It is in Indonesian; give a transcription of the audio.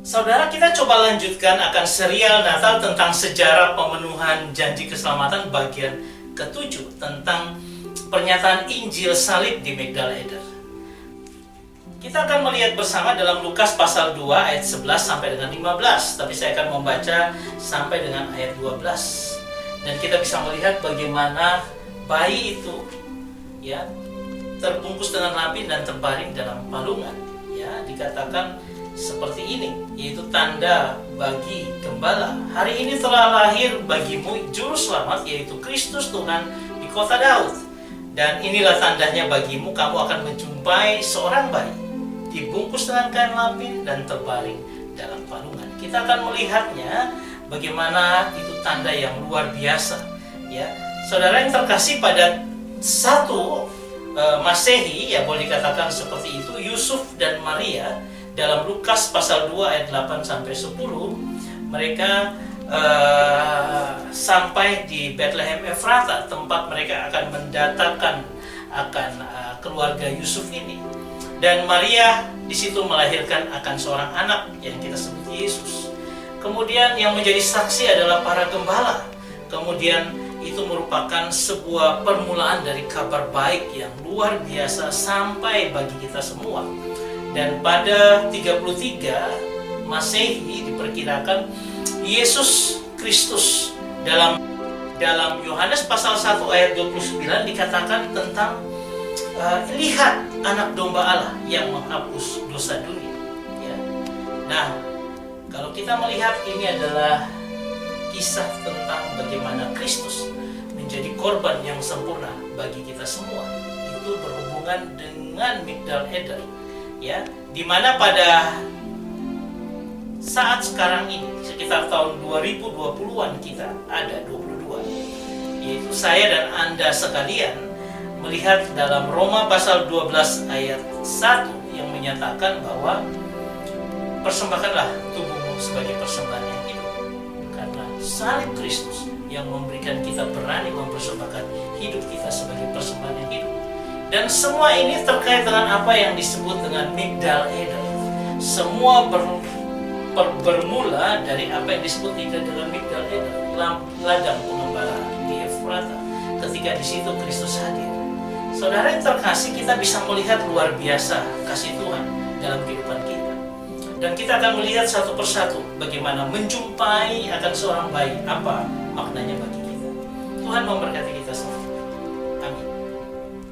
Saudara, kita coba lanjutkan akan serial Natal tentang sejarah pemenuhan janji keselamatan bagian ke-7 tentang pernyataan Injil salib di Migdal Eder. Kita akan melihat bersama dalam Lukas pasal 2 ayat 11 sampai dengan 15, tapi saya akan membaca sampai dengan ayat 12. Dan kita bisa melihat bagaimana bayi itu ya terbungkus dengan lapin dan terbaring dalam palungan. Ya, dikatakan seperti ini, yaitu tanda bagi gembala. Hari ini telah lahir bagimu juru selamat, yaitu Kristus Tuhan di kota Daud. Dan inilah tandanya bagimu, kamu akan menjumpai seorang bayi dibungkus dengan kain lapin dan terbaring dalam palungan. Kita akan melihatnya bagaimana itu tanda yang luar biasa. Ya, saudara yang terkasih, pada satu Masehi, ya boleh dikatakan seperti itu, Yusuf dan Maria dalam Lukas pasal 2 ayat 8 sampai 10, mereka sampai di Bethlehem Efrata, tempat mereka akan mendatangkan akan keluarga Yusuf ini. Dan Maria di situ melahirkan akan seorang anak yang kita sebut Yesus. Kemudian yang menjadi saksi adalah para gembala. Kemudian itu merupakan sebuah permulaan dari kabar baik yang luar biasa sampai bagi kita semua. Dan pada 33 Masehi diperkirakan Yesus Kristus dalam Yohanes pasal 1 ayat 29 dikatakan tentang lihat anak domba Allah yang menghapus dosa dunia. Ya. Nah, kalau kita melihat ini adalah kisah tentang bagaimana Kristus menjadi korban yang sempurna bagi kita semua. Itu berhubungan dengan Migdal Eder, ya, di mana pada saat sekarang ini sekitar tahun 2020-an kita ada 22, yaitu saya dan Anda sekalian melihat dalam Roma pasal 12 ayat 1 yang menyatakan bahwa persembahkanlah tubuhmu sebagai persembahan yang hidup, karena salib Kristus yang memberikan kita berani mempersembahkan hidup kita sebagai persembahan yang hidup. Dan semua ini terkait dengan apa yang disebut dengan Migdal Eder. Semua bermula dari apa yang disebut dalam Migdal Eder, ladang pengembala di Efrata, ketika di situ Kristus hadir. Saudara yang terkasih, kita bisa melihat luar biasa kasih Tuhan dalam kehidupan kita. Dan kita akan melihat satu persatu bagaimana menjumpai akan seorang bayi, apa maknanya bagi kita. Tuhan memberkati kita semua.